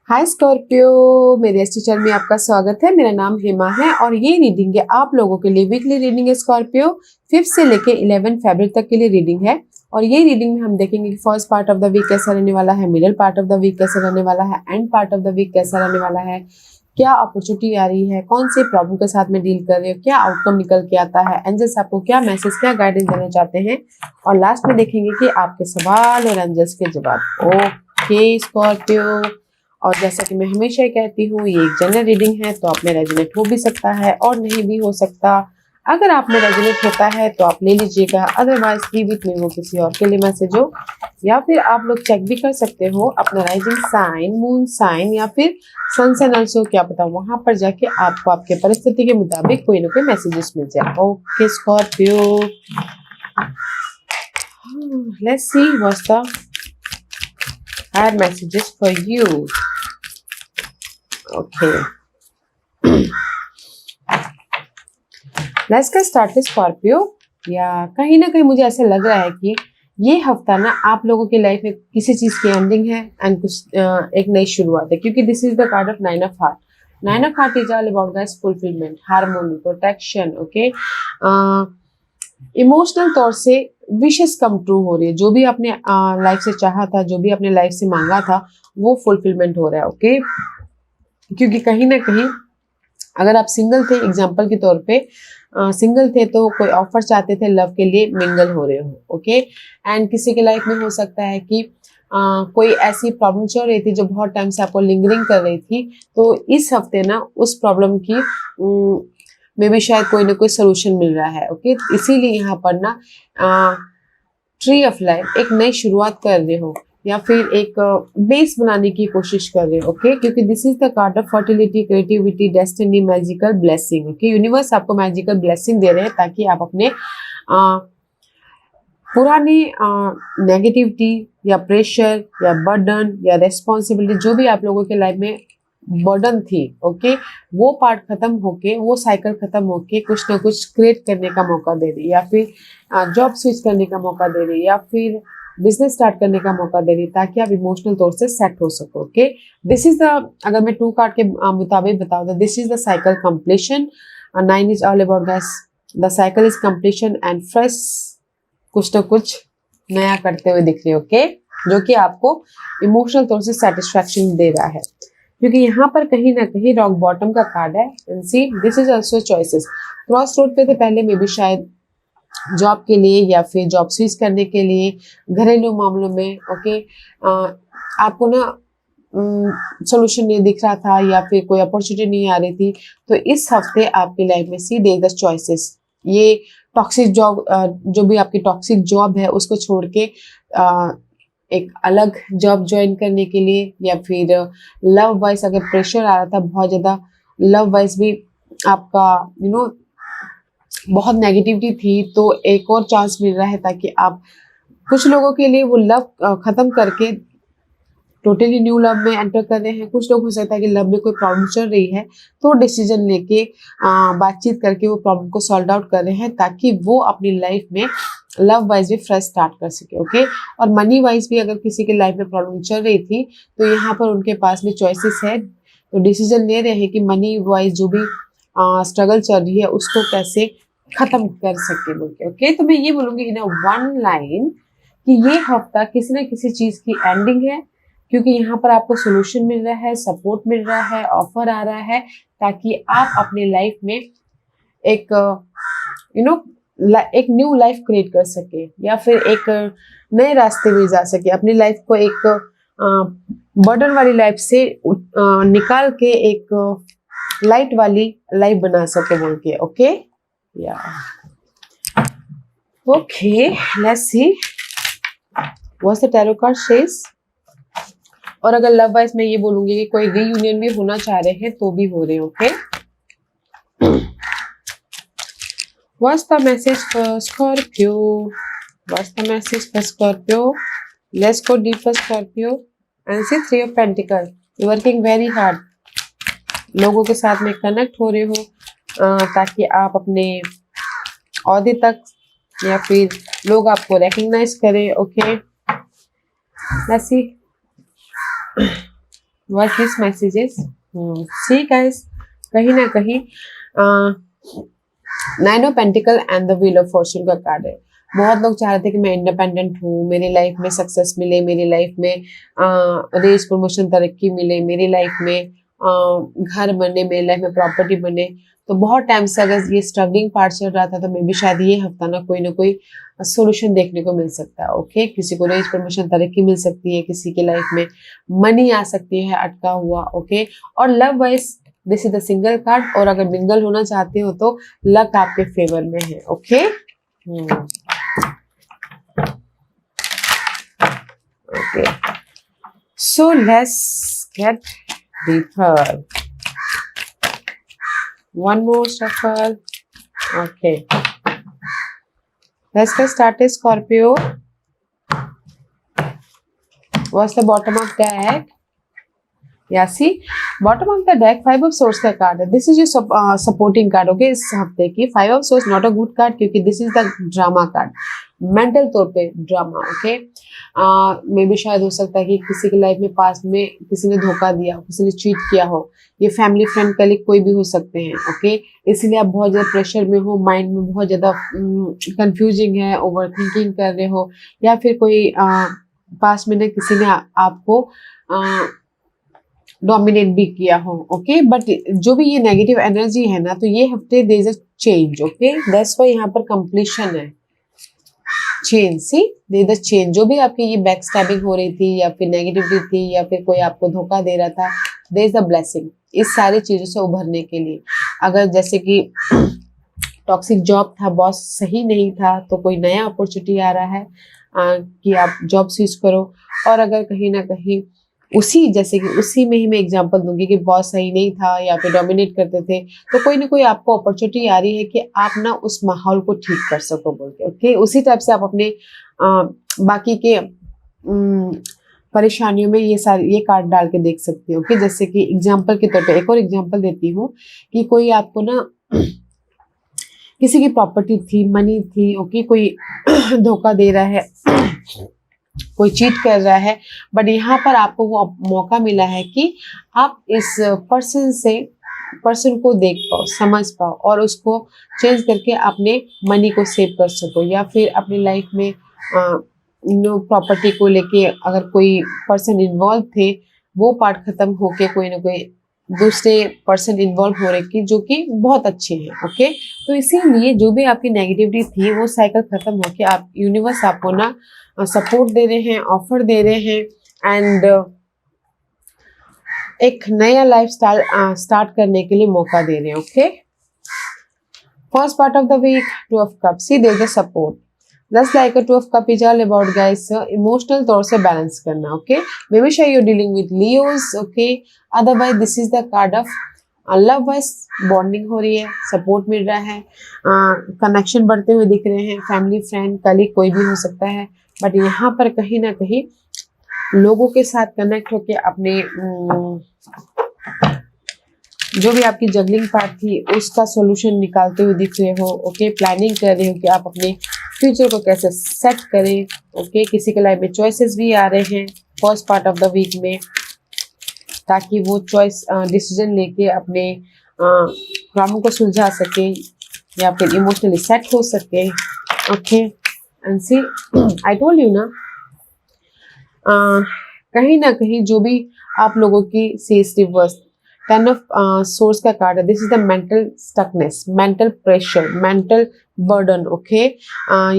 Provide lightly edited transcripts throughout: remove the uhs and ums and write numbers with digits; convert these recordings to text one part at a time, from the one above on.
हाय Scorpio, मेरे इस teacher में आपका स्वागत है। मेरा नाम हेमा है और ये रीडिंग है आप लोगों के लिए। वीकली रीडिंग है स्कॉर्पियो, 5 से लेके 11 फरवरी तक के लिए रीडिंग है। और ये रीडिंग में हम देखेंगे कि first part of the week कैसा रहने वाला है, middle part of the week कैसा रहने वाला है, end part of the week कैसा रहने वाला है, क्या अपॉर्चुनिटी आ रही है, कौन से प्रॉब्लम के साथ में डील कर रहे हो, क्या आउटकम निकल के आता है, एंजल्स आपको क्या मैसेज, क्या गाइडेंस देना चाहते हैं। और लास्ट में देखेंगे कि आपके सवाल और एंजल्स के जवाब। ओके स्कॉर्पियो, और जैसा कि मैं हमेशा ही कहती हूँ, ये एक जनरल रीडिंग है तो आप में रेजोनेट हो भी सकता है और नहीं भी हो सकता। अगर आप में रेजोनेट होता है तो आप ले लीजिएगा, अदरवाइज लीव इट में, वो किसी और के लिए मैसेज हो। या फिर आप लोग चेक भी कर सकते हो अपना राइजिंग साइन, मून साइन या फिर सन साइन ऑल्सो, क्या पता वहां पर जाके आपको आपके परिस्थिति के मुताबिक कोई ना कोई मैसेजेस मिल जाए। Okay Scorpio, let's see what's the higher messages for you. Okay. Let's get started Scorpio. या कहीं ना कहीं मुझे ऐसा लग रहा है कि ये हफ्ता ना आप लोगों की लाइफ में किसी चीज की एंडिंग है एंड कुछ एक नई शुरुआत है, क्योंकि this is the card of 9 of heart. 9 of heart is all about guys fulfilment, harmony, protection. Okay, emotional तौर से विशेस कम ट्रू हो रही है। जो भी आपने लाइफ से चाहा था, जो भी आपने लाइफ से मांगा था, वो फुलफिलमेंट हो रहा है। ओके, क्योंकि कहीं ना कहीं अगर आप सिंगल थे, एग्जांपल के तौर पे सिंगल थे तो कोई ऑफर चाहते थे लव के लिए, मिंगल हो रहे हो। ओके, एंड किसी के लाइफ में हो सकता है कि कोई ऐसी प्रॉब्लम चल रही थी जो बहुत टाइम से आपको लिंगरिंग कर रही थी, तो इस हफ्ते ना उस प्रॉब्लम की में भी शायद कोई ना कोई सोल्यूशन मिल रहा है। ओके, इसीलिए यहाँ पर ना ट्री ऑफ लाइफ एक नई शुरुआत कर रहे हो या फिर एक बेस बनाने की कोशिश कर रहे हो। ओके, क्योंकि this is the card of fertility, creativity, destiny, magical blessing. Okay, universe आपको मैजिकल ब्लेसिंग दे रहे हैं ताकि आप अपने पुरानी नेगेटिविटी या प्रेशर या बर्डन या रेस्पॉन्सिबिलिटी, जो भी आप लोगों के लाइफ में बर्डन थी, ओके, वो पार्ट खत्म होके, वो साइकिल खत्म होके कुछ ना कुछ क्रिएट करने का मौका दे रही, या फिर जॉब स्विच करने का मौका दे रही, या फिर बिजनेस स्टार्ट करने का मौका दे रही, ताकि आप इमोशनल तौर से सेट हो सको। ओके, दिस इज द, अगर मैं 2 कार्ड के मुताबिक बताऊँ तो this is the cycle completion. 9 is all about the cycle is completion and fresh, कुछ ना कुछ नया करते हुए दिख रहे हो। ओके, जो कि आपको इमोशनल तौर से सेटिस्फैक्शन दे रहा है, क्योंकि यहाँ पर कहीं ना कहीं रॉक बॉटम का कार्ड है। सी this is also choices. Cross road पे थे पहले में भी, शायद जॉब के लिए या फिर जॉब स्विच करने के लिए, घरेलू मामलों में। ओके, आपको ना सोल्यूशन नहीं दिख रहा था या फिर कोई अपॉर्चुनिटी नहीं आ रही थी, तो इस हफ्ते आपकी लाइफ में सी दे द चॉइसेस। ये टॉक्सिक जॉब, जो भी आपकी टॉक्सिक जॉब है उसको छोड़ के एक अलग जॉब ज्वाइन करने के लिए, या फिर लव वाइज अगर प्रेशर आ रहा था बहुत ज्यादा, लव वाइज भी आपका बहुत नेगेटिविटी थी, तो एक और चांस मिल रहा है ताकि आप कुछ लोगों के लिए वो लव खत्म करके टोटली न्यू लव में एंटर कर रहे हैं। कुछ लोग हो सकता है कि लव में कोई प्रॉब्लम चल रही है तो डिसीजन लेके बातचीत करके वो प्रॉब्लम को सॉल्व आउट कर रहे हैं, ताकि वो अपनी लाइफ में लव वाइज भी फ्रेश स्टार्ट कर सके। ओके, और मनी वाइज भी अगर किसी की लाइफ में प्रॉब्लम चल रही थी तो यहाँ पर उनके पास में चॉइसेस है, तो डिसीजन ले रहे हैं कि मनी वाइज जो भी स्ट्रगल चल रही है उसको कैसे खत्म कर सके बोल के। ओके, तो मैं ये बोलूंगी इन वन लाइन कि ये हफ्ता किसी न किसी चीज की एंडिंग है, क्योंकि यहाँ पर आपको सोल्यूशन मिल रहा है, सपोर्ट मिल रहा है, ऑफर आ रहा है, ताकि आप अपने लाइफ में एक एक न्यू लाइफ क्रिएट कर सके, या फिर एक नए रास्ते में जा सके, अपनी लाइफ को एक बर्डन वाली लाइफ से निकाल के एक लाइट वाली लाइफ बना सके बोल के। ओके, या okay, let's see what's the tarot card says. और अगर लव वाइज मैं ये बोलूंगी कि कोई रीयूनियन भी होना चाह रहे हैं तो भी हो रहे हैं। Okay, what's the message for Scorpio, what's the message for Scorpio, let's go deep for Scorpio and see 3 of pentacle. You working very hard, लोगों के साथ में कनेक्ट हो रहे हो ताकि आप अपने औहदे तक, या फिर लोग आपको रिकॉग्नाइज करें। Okay, let's C what these messages? See guys, कहीं ना कहीं nine of pentacle and the wheel of Fortune का कार्ड है। बहुत लोग चाह रहे थे कि मैं इंडिपेंडेंट हूँ, मेरी लाइफ में सक्सेस मिले, मेरी लाइफ में रेज प्रमोशन तरक्की मिले, मेरी लाइफ में घर बने, मेरी लाइफ में प्रॉपर्टी बने। तो बहुत टाइम से अगर ये स्ट्रगलिंग पार्ट चल रहा था तो मे बी शायद ये हफ्ता ना कोई सोल्यूशन देखने को मिल सकता है। ओके, किसी को रेज प्रमोशन तरक्की मिल सकती है, किसी की लाइफ में मनी आ सकती है अटका हुआ। ओके, और love wise this is the single card, और अगर मिंगल होना चाहते हो तो लक आपके फेवर में है। Okay, okay, so let's get deeper. One more shuffle. Okay. Let's get started, Scorpio. What's the bottom of the deck? Yeah, see, bottom of the deck, Five of Swords का card है. This is your supporting card, okay? इस हफ्ते की Five of Swords not a good card क्योंकि this is the drama card. Mental तौर पे drama. Okay, मे भी शायद हो सकता है कि किसी की लाइफ में पास में किसी ने धोखा दिया हो, किसी ने चीट किया हो। ये फैमिली फ्रेंड कलीग कोई भी हो सकते हैं। ओके, इसीलिए आप बहुत ज्यादा प्रेशर में हो, माइंड में बहुत ज्यादा कंफ्यूजिंग है, ओवर थिंकिंग कर रहे हो, या फिर कोई पास में ने किसी ने आपको डोमिनेट भी किया हो। ओके, बट जो भी ये नेगेटिव एनर्जी है ना, तो ये हफ्ते there is a change. Okay, that's why यहाँ पर कंप्लीशन है, change. See there is a change. जो भी आपकी ये बैक स्टैबिंग हो रही थी या फिर नेगेटिविटी थी या फिर कोई आपको धोखा दे रहा था, देयर इज अ ब्लेसिंग इस सारी चीजों से उभरने के लिए। अगर जैसे कि टॉक्सिक जॉब था, बॉस सही नहीं था, तो कोई नया अपॉर्चुनिटी आ रहा है कि आप जॉब स्विच करो। और अगर कहीं ना कहीं उसी में ही मैं एग्जांपल दूंगी कि बॉस सही नहीं था या फिर डोमिनेट करते थे, तो कोई ना कोई आपको अपॉर्चुनिटी आ रही है कि आप ना उस माहौल को ठीक कर सको बोल के। ओके, उसी टाइप से आप अपने बाकी के परेशानियों में ये कार्ड डाल के देख सकते हो। कि जैसे कि एग्जाम्पल के तौर पे एक और एग्जाम्पल देती हूँ कि कोई आपको ना किसी की प्रॉपर्टी थी, मनी थी, ओके, कोई धोखा दे रहा है, कोई चीट कर रहा है, बट यहाँ पर आपको वो मौका मिला है कि आप इस पर्सन को देख पाओ, समझ पाओ और उसको चेंज करके अपने मनी को सेव कर सको। या फिर अपनी लाइफ में प्रॉपर्टी को लेके अगर कोई पर्सन इन्वॉल्व थे, वो पार्ट खत्म होके कोई ना कोई दूसरे पर्सन इन्वॉल्व हो रहे की जो कि बहुत अच्छे हैं। ओके, तो इसीलिए जो भी आपकी नेगेटिविटी थी वो साइकिल खत्म होके आप यूनिवर्स आपको ना सपोर्ट दे रहे हैं, ऑफर दे रहे हैं एंड एक नया लाइफस्टाइल स्टार्ट करने के लिए मौका दे रहे हैं। Okay, first part of the week, two of cup. See there is support just like a two of cup is all about guys emotional तौर से बैलेंस करना। ओके, मे बी शायद you dealing with Leos. Okay, otherwise this is the card of love wise bonding हो रही है, support मिल रहा है, connection बढ़ते हुए दिख रहे हैं, फैमिली फ्रेंड कलीग कोई भी हो सकता है। बट यहाँ पर कहीं ना कहीं लोगों के साथ कनेक्ट होके अपने जो भी आपकी जगलिंग पार्ट थी उसका सॉल्यूशन निकालते हुए दिख रहे हो। ओके, प्लानिंग कर रहे हो कि आप अपने फ्यूचर को कैसे सेट करें। ओके, किसी के लाइफ में चॉइसेस भी आ रहे हैं first part of the week में, ताकि वो चॉइस डिसीजन लेके अपने प्रॉब्लम को सुलझा सके या फिर इमोशनली सेट हो सके। Okay, and see I told you ना, कहीं ना कहीं जो भी आप लोगों की रिवर्स 10 ऑफ सोर्स का कार्ड है। This is the mental stuckness, mental pressure, mental burden. Okay,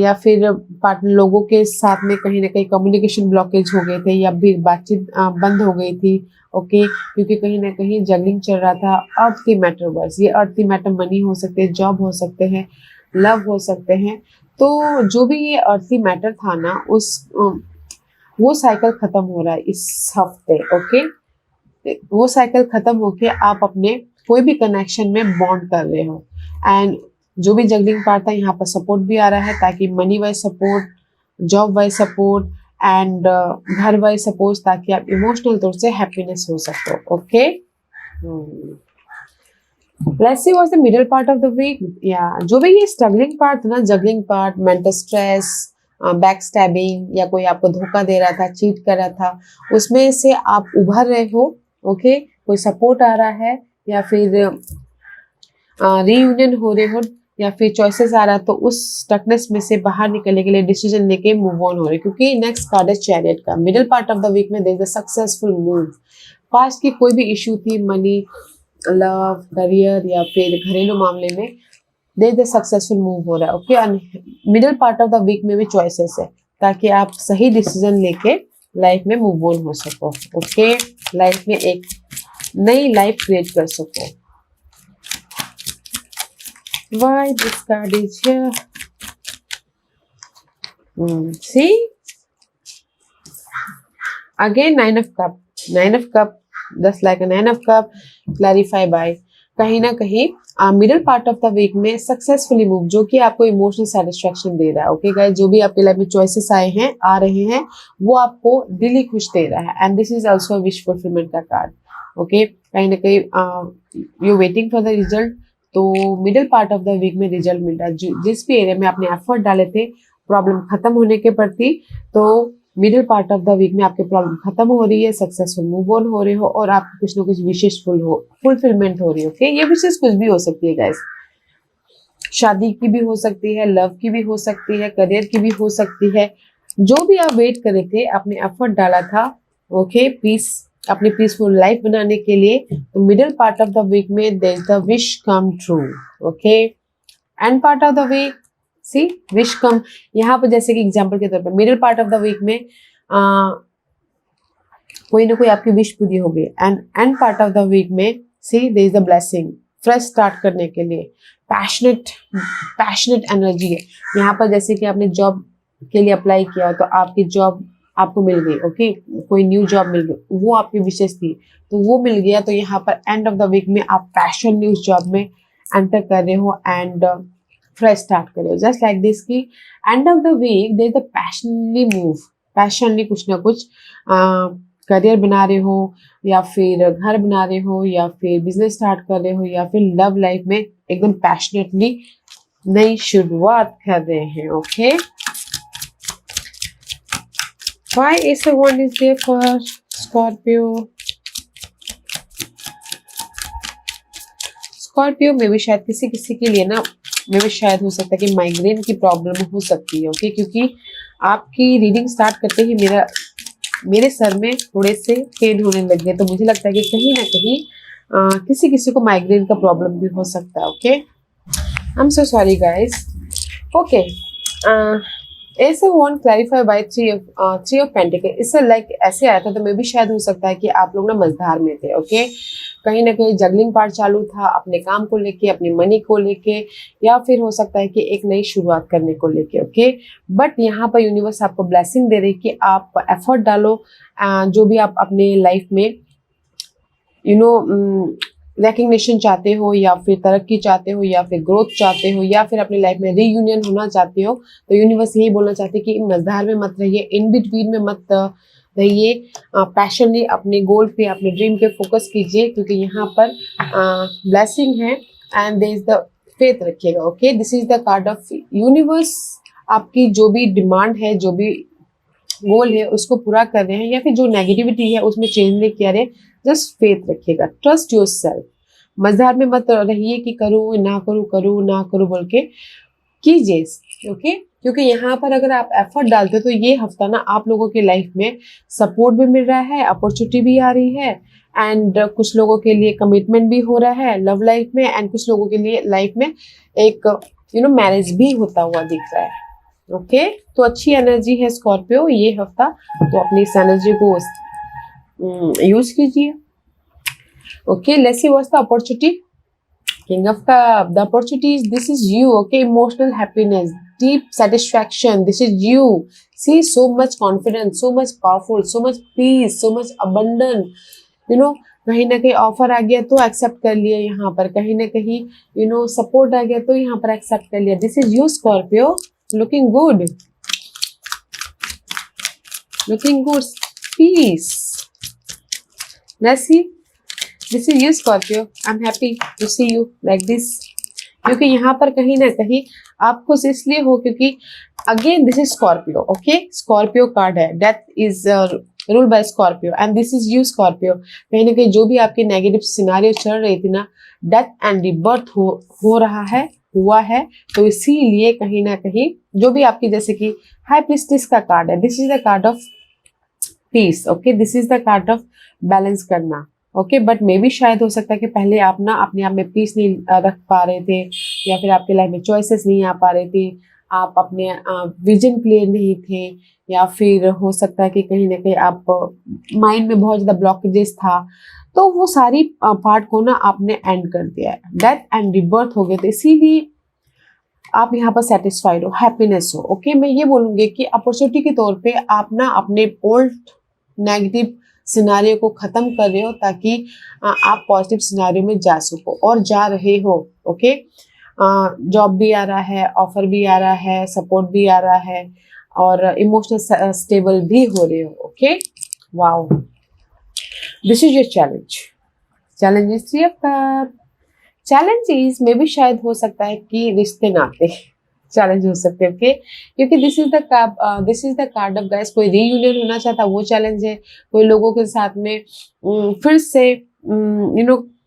या फिर पार्टनर लोगों के साथ में कहीं ना कहीं कम्युनिकेशन ब्लॉकेज हो गए थे या फिर बातचीत बंद हो गई थी। ओके, क्योंकि कहीं ना कहीं जगलिंग चल रहा था अर्थली मैटर वाइज। ये अर्थली मैटर मनी हो सकते हैं, जॉब हो सकते हैं, लव हो सकते हैं। तो जो भी ये अर्थली मैटर था ना, वो साइकिल खत्म हो रहा है इस हफ्ते। ओके, वो साइकिल खत्म होके आप अपने कोई भी कनेक्शन में बॉन्ड कर रहे हो एंड जो भी जगलिंग पार्ट था यहाँ पर सपोर्ट भी आ रहा है, ताकि money wise support, job wise support and घर वाइज सपोर्ट, ताकि आप इमोशनल तौर से हैप्पीनेस हो सकते हो। Okay, let's see what's the middle part of the week. या जो भी ये स्ट्रगलिंग पार्ट था ना, juggling part, mental stress, back stabbing या कोई आपको धोखा दे रहा था, चीट कर रहा था, उसमें से आप उभर रहे हो। ओके, कोई सपोर्ट आ रहा है या फिर रीयूनियन हो रहे हो या फिर चॉइसेस आ रहा है, तो उस स्टकनेस में से बाहर निकलने के लिए डिसीजन लेके मूव ऑन हो रहे, क्योंकि नेक्स्ट कार्ड है चैरियट का। Middle part of the week में there is a successful move. Past की कोई भी इशू थी, मनी, लव, करियर या फिर घरेलू मामले में, there is a successful move हो रहा है। Okay, middle part of the week में भी चॉइसेस है ताकि आप सही डिसीजन लेके लाइफ में मूव ऑन हो सको। ओके, लाइफ में एक नई लाइफ क्रिएट कर सको। Why this card is here? See? Again, Nine of Cup. Nine of Cup, just like a Nine of Cup, clarify by कहीं ना कहीं middle part of the week में सक्सेसफुली मूव, जो कि आपको इमोशनल सेटिस्फेक्शन दे रहा है। ओके गाइस, जो भी आपके लाइफ में चॉइसेस आए हैं, आ रहे हैं, वो आपको दिली खुश दे रहा है। And this is also wish fulfilment का कार्ड। ओके, कहीं ना कहीं you waiting for the result, तो middle part of the week में रिजल्ट मिल रहा है। जिस भी एरिया में आपने एफर्ट डाले थे प्रॉब्लम खत्म होने के प्रति, तो middle part of the week में आपकी प्रॉब्लम खत्म हो रही है, सक्सेसफुल मूव ऑन हो रहे हो और आपको कुछ ना कुछ विशेष फुलफिलमेंट हो रही है। ओके, ये विशेष कुछ भी हो सकती है गाइस, शादी की भी हो सकती है, लव की भी हो सकती है, करियर की भी हो सकती है। जो भी आप वेट कर रहे थे, आपने एफर्ट डाला था, ओके, पीस, अपनी पीसफुल लाइफ बनाने के लिए, तो middle part of the week में there is the wish come true. Okay, end part of the week, see wish come, यहाँ पर जैसे कि एग्जांपल के तौर पर middle part of the week में कोई ना कोई आपकी विश पूरी हो गई, end part of the week में see there is the blessing, fresh start करने के लिए पैशनेट एनर्जी है यहाँ पर। जैसे कि आपने जॉब के लिए अप्लाई किया तो आपकी जॉब आपको मिल गई। ओके, कोई न्यू जॉब मिल गई, वो आपकी विशेष थी तो वो मिल गया। तो यहाँ पर एंड ऑफ द वीक में आप पैशन न्यू जॉब में एंटर कर रहे हो एंड फ्रेश स्टार्ट कर रहे हो। जस्ट लाइक दिस की end of the week there is the passionately move, passionately कुछ ना कुछ करियर बना रहे हो या फिर घर बना रहे हो या फिर बिजनेस स्टार्ट कर रहे हो या फिर लव लाइफ में एकदम पैशनेटली नई शुरुआत कर रहे हैं। Okay, why is the one is there for Scorpio? Scorpio में भी शायद किसी के लिए ना, में भी शायद हो सकता है कि माइग्रेन की प्रॉब्लम हो सकती है। ओके, क्योंकि आपकी रीडिंग स्टार्ट करते ही मेरे सर में थोड़े से पेन होने लग गए, तो मुझे लगता है कि कहीं ना कहीं किसी को माइग्रेन का प्रॉब्लम भी हो सकता है। Okay, I am so sorry guys. Okay, ऐसे one clarify by three of pentacles, इससे लाइक ऐसे आया था, तो मे भी शायद हो सकता है कि आप लोग ना मझधार में थे। ओके, कहीं ना कहीं जगलिंग पार्ट चालू था अपने काम को लेके, अपनी मनी को लेके, या फिर हो सकता है कि एक नई शुरुआत करने को लेके। ओके, बट यहाँ पर यूनिवर्स आपको ब्लेसिंग दे रही कि आप एफर्ट डालो, जो भी आप अपने लाइफ में रिकग्निशन चाहते हो या फिर तरक्की चाहते हो या फिर ग्रोथ चाहते हो या फिर अपनी लाइफ में रीयूनियन होना चाहते हो, तो यूनिवर्स यही बोलना चाहते हैं कि मझधार में मत रहिए, इन बिटवीन में मत रहिए, पैशनली अपने गोल पे, अपने ड्रीम पे फोकस कीजिए, क्योंकि यहाँ पर ब्लेसिंग है and there is the faith रखिएगा। Okay, this is the card of universe. आपकी जो भी डिमांड है, जो भी गोल है, उसको पूरा कर रहे हैं, या फिर जो नेगेटिविटी है उसमें चेंज नहीं किया रहे, जस्ट फेथ रखिएगा, ट्रस्ट योरसेल्फ। मझधार में मत रहिए कि करूँ ना करूँ बोल के कीजिए। ओके, क्योंकि यहाँ पर अगर आप एफर्ट डालते हो तो ये हफ्ता ना आप लोगों के लाइफ में सपोर्ट भी मिल रहा है, अपॉर्चुनिटी भी आ रही है, एंड कुछ लोगों के लिए कमिटमेंट भी हो रहा है लव लाइफ में, एंड कुछ लोगों के लिए लाइफ में एक मैरिज भी होता हुआ दिख रहा है। ओके, तो अच्छी एनर्जी है स्कॉर्पियो ये हफ्ता, तो अपनी इस एनर्जी को यूज कीजिए। Okay, let's see what's the opportunity. King of cup, the opportunities, this is you. Okay, emotional happiness, deep satisfaction, this is you. See, so much confidence, so much powerful, so much peace, so much abundant. कहीं ना कहीं offer आ गया तो accept कर लिया, यहाँ पर कहीं ना कहीं सपोर्ट आ गया तो यहाँ पर एक्सेप्ट कर लिया। This is you Scorpio, looking good, peace. Let's see, this is you Scorpio, I am happy to see you like this, क्योंकि यहाँ पर कहीं ना कहीं आप खुश इसलिए हो क्योंकि again this is Scorpio. Okay, Scorpio card है, death is rule by Scorpio and this is you Scorpio. कहीं ना कहीं जो भी आपके नेगेटिव सिनारियो चल रही थी ना, डेथ एंड रिबर्थ हो रहा है, हुआ है। तो इसीलिए कहीं ना कहीं जो भी आपकी, जैसे कि हाई प्रीस्टेस का कार्ड है, this is the card of peace, okay, this is the card of balance करना, ओके। बट मे भी शायद हो सकता है कि पहले आप ना अपने आप में पीस नहीं रख पा रहे थे, या फिर आपके लाइफ में चॉइसेस नहीं आ पा रहे थे, आप अपने विजन क्लियर नहीं थे, या फिर हो सकता है कि कहीं ना कहीं आप माइंड में बहुत ज्यादा ब्लॉकेजेस था। तो वो सारी पार्ट को ना आपने एंड कर दिया है, डेथ एंड रिबर्थ हो गए, तो इसीलिए आप यहाँ पर सेटिस्फाइड हो, हैप्पीनेस हो, ओके। मैं ये बोलूंगी कि अपॉर्चुनिटी के तौर पे आप ना अपने ओल्ड नेगेटिव सिनारियो को खत्म कर रहे हो, ताकि आप पॉजिटिव सिनारियो में जा सको, और जा रहे हो, ओके। जॉब भी आ रहा है, ऑफर भी आ रहा है, सपोर्ट भी आ रहा है, और इमोशनल स्टेबल भी हो रहे हो, okay. Wow, this is your challenge. Challenge is 3 of cup. Challenges में भी शायद हो सकता है कि रिश्ते नाते चैलेंज हो सकते हैं, ओके, क्योंकि this is the card of guys. कोई रीयूनियन होना चाहता है, वो चैलेंज है। कोई लोगों के साथ में फिर से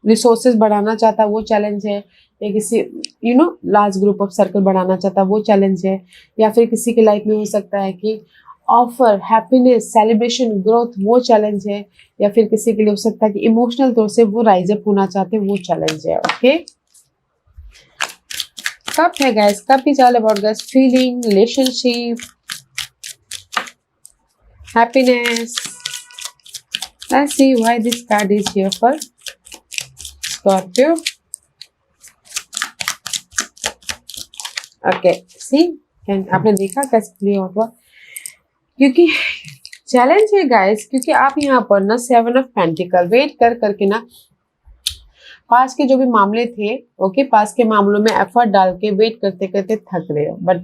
रिसोर्सेज बढ़ाना चाहता है, वो चैलेंज है। या किसी लार्ज ग्रुप ऑफ सर्कल बढ़ाना चाहता है, वो चैलेंज है। या फिर किसी की लाइफ में हो सकता है कि ऑफर, हैप्पीनेस, सेलिब्रेशन, ग्रोथ, वो चैलेंज है। या फिर किसी के लिए हो सकता है कि इमोशनल तौर से वो राइज अप होना चाहते हैं, वो चैलेंज है, ओके। कप है guys, cup is all about guys feeling, relationship, happiness. Let's see why this card is here for Scorpio. Okay, see, आपने देखा कैसे प्ले हुआ, क्योंकि चैलेंज है गाइस, क्योंकि आप यहाँ पर ना 7 ऑफ पेंटिकल वेट कर करके ना पास के जो भी मामले थे, ओके, पास के मामलों में एफर्ट डाल के वेट करते करते थक रहे हो। But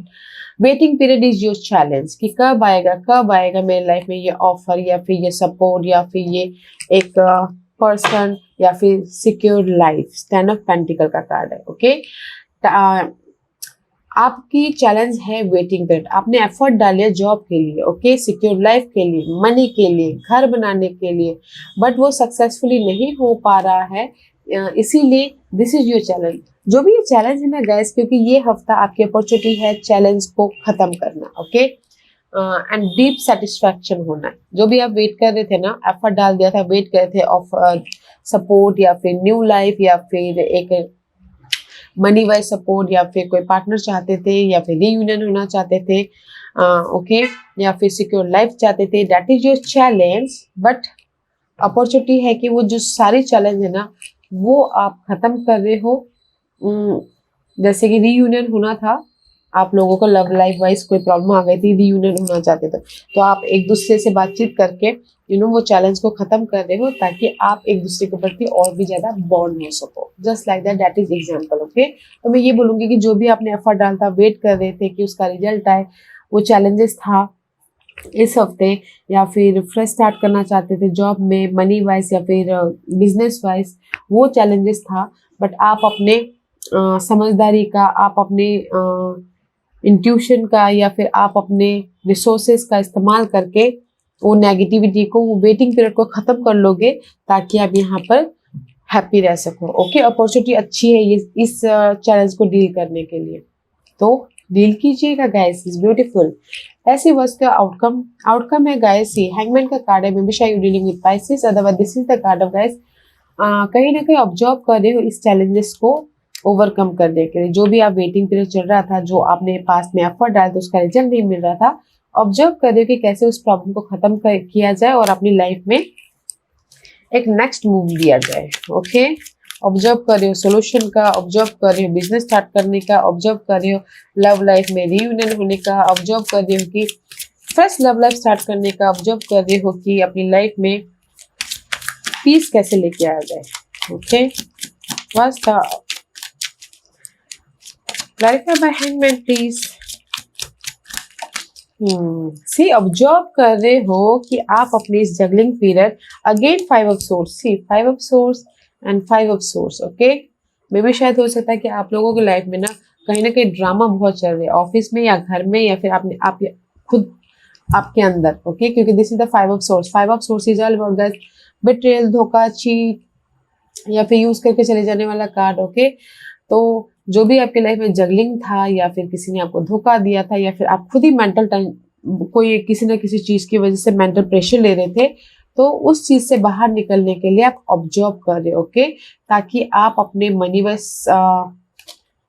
waiting period is your challenge, कि कब आएगा मेरे लाइफ में ये ऑफर, या फिर ये सपोर्ट, या फिर ये एक पर्सन, या फिर सिक्योर लाइफ। 10 ऑफ पेंटिकल का कार्ड है, ओके। आपकी चैलेंज है वेटिंग पीरियड। आपने एफर्ट डाले जॉब के लिए, ओके, सिक्योर लाइफ के लिए, मनी के लिए, घर बनाने के लिए, बट वो सक्सेसफुली नहीं हो पा रहा है, इसीलिए दिस इज योर चैलेंज। जो भी ये चैलेंज है ना गाइस, क्योंकि ये हफ्ता आपकी अपॉर्चुनिटी है चैलेंज को खत्म करना, ओके, एंड डीप सेटिस्फैक्शन होना है। जो भी आप वेट कर रहे थे ना, एफर्ट डाल दिया था, वेट कर रहे थे ऑफ सपोर्ट, या फिर न्यू लाइफ, या फिर एक मनी वाइज सपोर्ट, या फिर कोई पार्टनर चाहते थे, या फिर रीयूनियन होना चाहते थे, ओके, या फिर सिक्योर लाइफ चाहते थे, that is your challenge. But opportunity है कि वो जो सारी चैलेंज है ना, वो आप खत्म कर रहे हो। जैसे कि रीयूनियन होना था, आप लोगों को लव लाइफ वाइज कोई प्रॉब्लम आ गई थी, रीयूनियन होना चाहते थे, तो आप एक दूसरे से बातचीत करके वो चैलेंज को खत्म कर रहे हो, ताकि आप एक दूसरे के प्रति और भी ज्यादा बॉन्ड हो सको। Just like that, that is example, okay. तो मैं ये बोलूंगी कि जो भी आपने एफर्ट डाला था, वेट कर रहे थे कि उसका रिजल्ट आए, वो चैलेंजेस था इस हफ्ते, या फिर फ्रेश स्टार्ट करना चाहते थे जॉब में, मनी वाइज, या फिर बिजनेस वाइज, वो चैलेंजेस था। बट आप अपने समझदारी का, आप अपने इंट्यूशन का, या फिर आप अपने रिसोर्सेज का इस्तेमाल करके वो नेगेटिविटी को, वो वेटिंग पीरियड को खत्म कर लोगे, ताकि आप यहाँ पर हैप्पी रह सको, ओके। अपॉर्चुनिटी अच्छी है ये इस चैलेंज को डील करने के लिए, तो डील कीजिएगा गाइस, इज ब्यूटीफुल। ऐसे वर्ष का आउटकम है गाइस, ये हैंगमैन का कार्ड है। मे बी शायद you dealing with Pisces, otherwise this is the card of guys. कहीं ना कहीं ऑब्जर्व कर रहे हो इस चैलेंजेस को ओवरकम करने के लिए। जो भी आप वेटिंग पीरियड चल रहा था, जो आपने पास में एफर्ट डाला था, उसका रिजल्ट नहीं मिल रहा था, ऑब्जर्व कर रहे हो कि कैसे उस प्रॉब्लम को खत्म किया जाए, और अपनी लाइफ में एक नेक्स्ट मूव लिया जाए, ओके। ऑब्जर्व कर रहे हो सोल्यूशन का, ऑब्जर्व कर रहे हो बिजनेस स्टार्ट करने का, ऑब्जर्व कर रहे हो लव लाइफ में रीयूनियन होने का, ऑब्जर्व कर रहे हो कि फ्रेश लव लाइफ स्टार्ट करने का, ऑब्जर्व कर रहे हो कि अपनी लाइफ में पीस कैसे लेके आया जाए, ओके। बस था clarify by hangman please. See, observe कर रहे हो कि आप अपने इस juggling period, again 5 of source, see 5 of source and 5 of source, okay. मे भी शायद हो सकता है कि आप लोगों की लाइफ में ना कहीं ड्रामा बहुत चल रहा है, ऑफिस में या घर में, या फिर आप खुद आपके अंदर, ओके, क्योंकि this is the five of source. Five of source is all about guys betrayal, धोखा, चीट या फिर यूज करके चले जाने वाला कार्ड, ओके। तो जो भी आपके लाइफ में जगलिंग था या फिर किसी ने आपको धोखा दिया था या फिर आप खुद ही मेंटल कोई किसी ना किसी चीज की वजह से मेंटल प्रेशर ले रहे थे, तो उस चीज से बाहर निकलने के लिए आप ऑब्जर्व कर रहे हो, ओके, ताकि आप अपने मनी में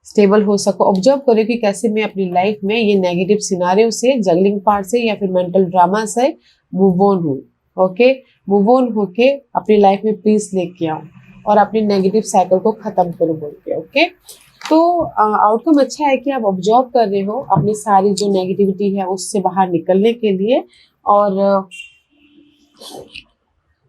स्टेबल हो सको। ऑब्जर्व करो कि कैसे मैं अपनी लाइफ में ये नेगेटिव सिनारियो से, जगलिंग पार्ट से या फिर मेंटल ड्रामा से मूव ऑन हूँ, ओके। मूव ऑन होके अपनी लाइफ में पीस लेके आऊँ और अपनी नेगेटिव साइकिल को खत्म करूँ बोल के, ओके। तो आउटकम अच्छा है कि आप ऑब्जर्व कर रहे हो अपनी सारी जो नेगेटिविटी है उससे बाहर निकलने के लिए और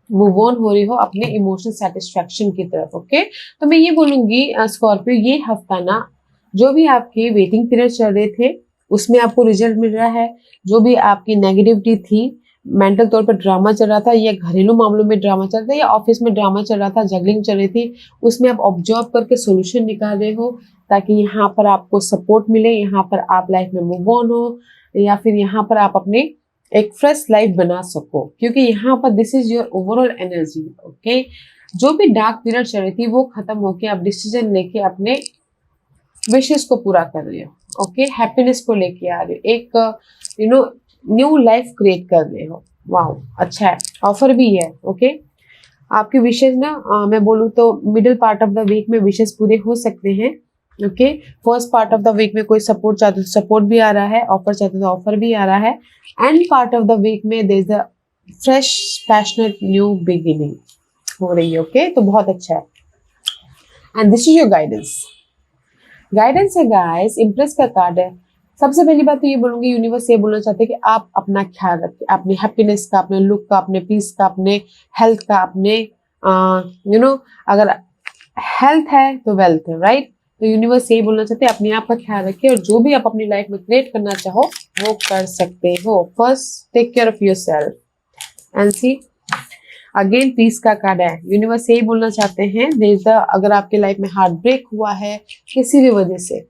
मूव ऑन हो रही हो अपने इमोशनल सेटिस्फैक्शन की तरफ, ओके। तो मैं ये बोलूंगी स्कॉर्पियो, ये हफ्ता ना जो भी आपके वेटिंग पीरियड चल रहे थे उसमें आपको रिजल्ट मिल रहा है। जो भी आपकी नेगेटिविटी थी, मेंटल तौर पर ड्रामा चल रहा था या घरेलू मामलों में ड्रामा चल रहा था या ऑफिस में ड्रामा चल रहा था, जगलिंग चल रही थी, उसमें आप ऑब्जर्व करके सोल्यूशन निकाल रहे हो ताकि यहाँ पर आपको सपोर्ट मिले, यहाँ पर आप लाइफ में मूव ऑन हो या फिर यहाँ पर आप अपने एक फ्रेश लाइफ बना सको, क्योंकि यहाँ पर this is your overall energy, okay. जो भी डार्क पीरियड चल रही थी वो खत्म होके आप डिसीजन लेके अपने विशेष को पूरा कर रहे हो, ओके। हैप्पीनेस को लेके आ रहे हो, एक न्यू लाइफ क्रिएट कर रहे हो। वाओ, अच्छा है, ऑफर भी है, ओके। आपकी विशेष ना मैं बोलूँ तो middle part of the week में विशेष पूरे हो सकते हैं, okay. First part of the week में कोई सपोर्ट चाहते तो सपोर्ट भी आ रहा है, ऑफर चाहते तो ऑफर भी आ रहा है। End part of the week में there is a fresh passionate new beginning हो रही है, ओके। तो बहुत अच्छा है। And this is your guidance. Guidance है गाइस, इम्प्रेस का कार्ड है। सबसे पहली बात तो ये बोलूंगी, यूनिवर्स ये बोलना चाहते हैं कि आप अपना ख्याल रखें, अपने हैप्पीनेस का, अपने लुक का, अपने पीस का, अपने हेल्थ का, अपने अगर हेल्थ है तो वेल्थ है, राइट। तो यूनिवर्स यही बोलना चाहते हैं अपने आप का ख्याल रखें और जो भी आप अपनी लाइफ में क्रिएट करना चाहो वो कर सकते हो। First take care of yourself and see again peace का कार्ड है। यूनिवर्स यही बोलना चाहते हैं अगर आपके लाइफ में हार्ट ब्रेक हुआ है, किसी भी वजह से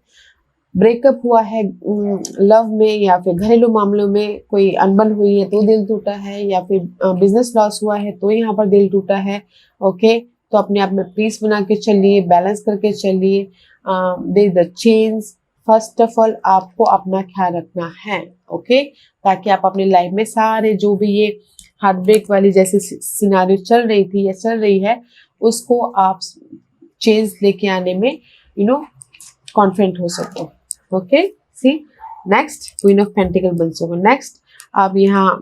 ब्रेकअप हुआ है लव में या फिर घरेलू मामलों में कोई अनबन हुई है तो दिल टूटा है या फिर बिजनेस लॉस हुआ है तो यहाँ पर दिल टूटा है, ओके। तो अपने आप में पीस बना के चलिए, बैलेंस करके चलिए। There the change. First of all आपको अपना ख्याल रखना है, ओके, ताकि आप अपनी लाइफ में सारे जो भी ये हार्ट ब्रेक वाली जैसे सिनारियो चल रही थी या चल रही है उसको आप चेंज लेके आने में कॉन्फिडेंट हो सको, okay. See next queen of pentacles बन सको। नेक्स्ट आप यहाँ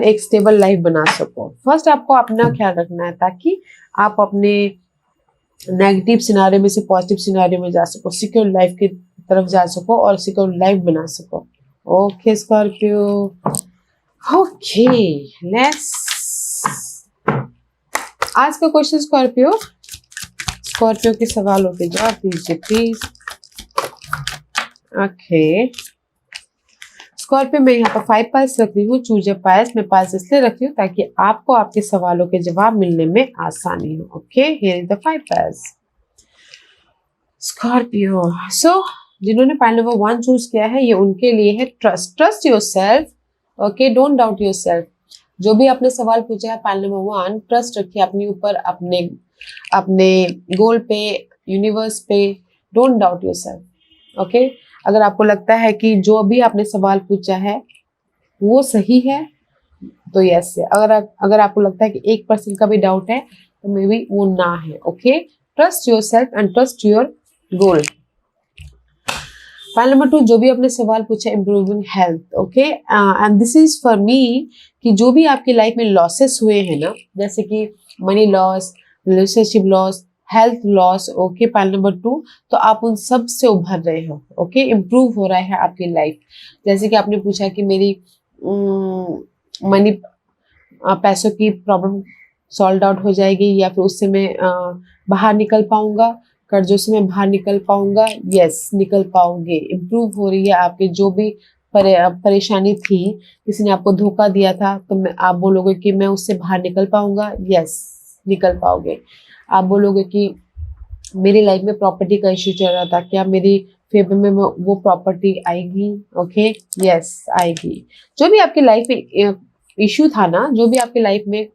एक स्टेबल लाइफ बना सको। फर्स्ट आपको अपना ख्याल रखना है ताकि आप अपने नेगेटिव सिनारियो में से पॉजिटिव सिनारियो में जा सको, सिक्योर लाइफ की तरफ जा सको और सिक्योर लाइफ बना सको, ओके स्कॉर्पियो। ओके लेट्स आज का क्वेश्चन स्कॉर्पियो के सवालों के जवाब दीजिए प्लीज। ओके स्कॉर्पियो मैं यहाँ पर 5 पाइल्स रख रही हूँ। चूज पाइल्स मैं पाइल्स इसलिए रख रही हूँ ताकि आपको आपके सवालों के जवाब मिलने में आसानी हो, okay. Here is the 5 piles Scorpio. So जिन्होंने पाइल नंबर 1 चूज किया है ये उनके लिए है trust yourself, okay, don't doubt yourself. जो भी आपने सवाल पूछा है पाइल नंबर 1, ट्रस्ट रखिए अपने ऊपर, अपने गोल पे, यूनिवर्स पे। Don't doubt yourself, okay. अगर आपको लगता है कि जो भी आपने सवाल पूछा है वो सही है तो यस है। अगर आपको लगता है कि 1% का भी डाउट है तो मे बी वो ना है, okay. Trust yourself and trust your goal. File number 2 जो भी आपने सवाल पूछा improving health, okay, and this is for me कि जो भी आपकी लाइफ में लॉसेस हुए हैं ना, जैसे कि money loss, relationship loss, health loss, okay, pile number 2, तो आप उन सब से उभर रहे हो, ओके। इम्प्रूव हो रहा है आपकी लाइफ। जैसे कि आपने पूछा कि मेरी मनी पैसों की प्रॉब्लम सॉल्व आउट हो जाएगी या फिर उससे मैं बाहर निकल पाऊंगा, कर्जों से मैं बाहर निकल पाऊंगा। यस निकल पाओगे। इम्प्रूव हो रही है आपकी जो भी परेशानी थी, किसी ने आपको धोखा दिया था तो आप बोलोगे कि मैं उससे बाहर निकल पाऊंगा। यस निकल पाओगे। आप बोलोगे कि मेरी लाइफ में प्रॉपर्टी का इश्यू चल रहा था, क्या मेरी फेवर में वो प्रॉपर्टी आएगी। ओके, यस आएगी। जो भी आपकी लाइफ में इश्यू था ना, जो भी आपकी लाइफ में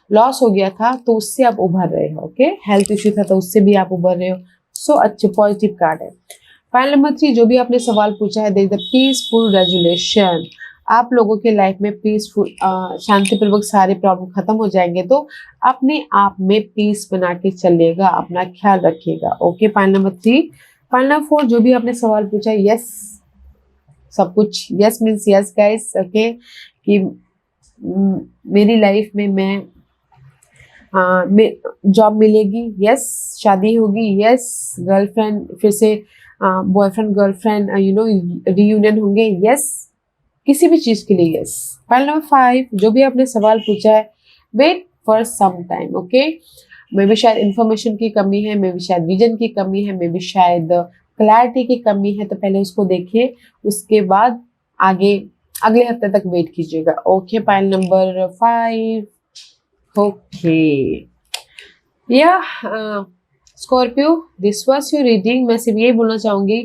लॉस हो गया था, तो उससे आप उभर रहे हो। ओके, हेल्थ इश्यू था तो उससे भी आप उभर रहे हो। सो अच्छे पॉजिटिव कार्ड है। फाइनल नंबर 3, जो भी आपने सवाल पूछा है, देख द पीसफुल रेजुलेशन। आप लोगों के लाइफ में पीसफुल शांतिपूर्वक सारे प्रॉब्लम खत्म हो जाएंगे, तो अपने आप में पीस बना के चलेगा, अपना ख्याल रखिएगा। Okay, final number 3। Final number 4, जो भी आपने सवाल पूछा, यस सब कुछ। Yes means yes guys. Okay, कि मेरी लाइफ में मैं जॉब मिलेगी, यस शादी होगी, यस गर्लफ्रेंड फिर से बॉयफ्रेंड गर्लफ्रेंड रियूनियन होंगे, यस किसी भी चीज के लिए यस। फाइल नंबर 5, जो भी आपने सवाल पूछा है, wait for some time. Okay, मे भी शायद इंफॉर्मेशन की कमी है, मे भी शायद विजन की कमी है, मे भी शायद क्लैरिटी की कमी है, तो पहले उसको देखिए, उसके बाद आगे अगले हफ्ते तक वेट कीजिएगा। Okay, file number 5। ओके या Scorpio, this was your reading. मैं सिर्फ यही बोलना चाहूंगी,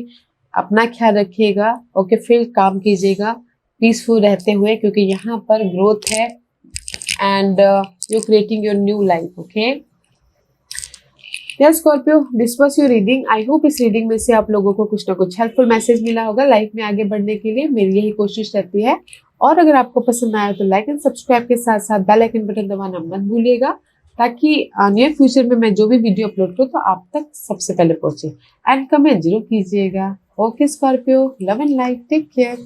अपना ख्याल रखिएगा। ओके, फिर काम कीजिएगा पीसफुल रहते हुए, क्योंकि यहाँ पर ग्रोथ है and you creating your new life. Okay yes Scorpio, this was your reading. I hope इस रीडिंग में से आप लोगों को कुछ ना कुछ हेल्पफुल मैसेज मिला होगा लाइफ में आगे बढ़ने के लिए। मेरी यही कोशिश रहती है। और अगर आपको पसंद आया तो लाइक एंड सब्सक्राइब के साथ साथ बेल आइकन बटन दबाना मत भूलिएगा, ताकि नियर फ्यूचर में मैं जो भी वीडियो अपलोड करूँ तो आप तक सबसे पहले पहुंचे। एंड कमेंट जरूर कीजिएगा। Okay Scorpio, love and life, take care.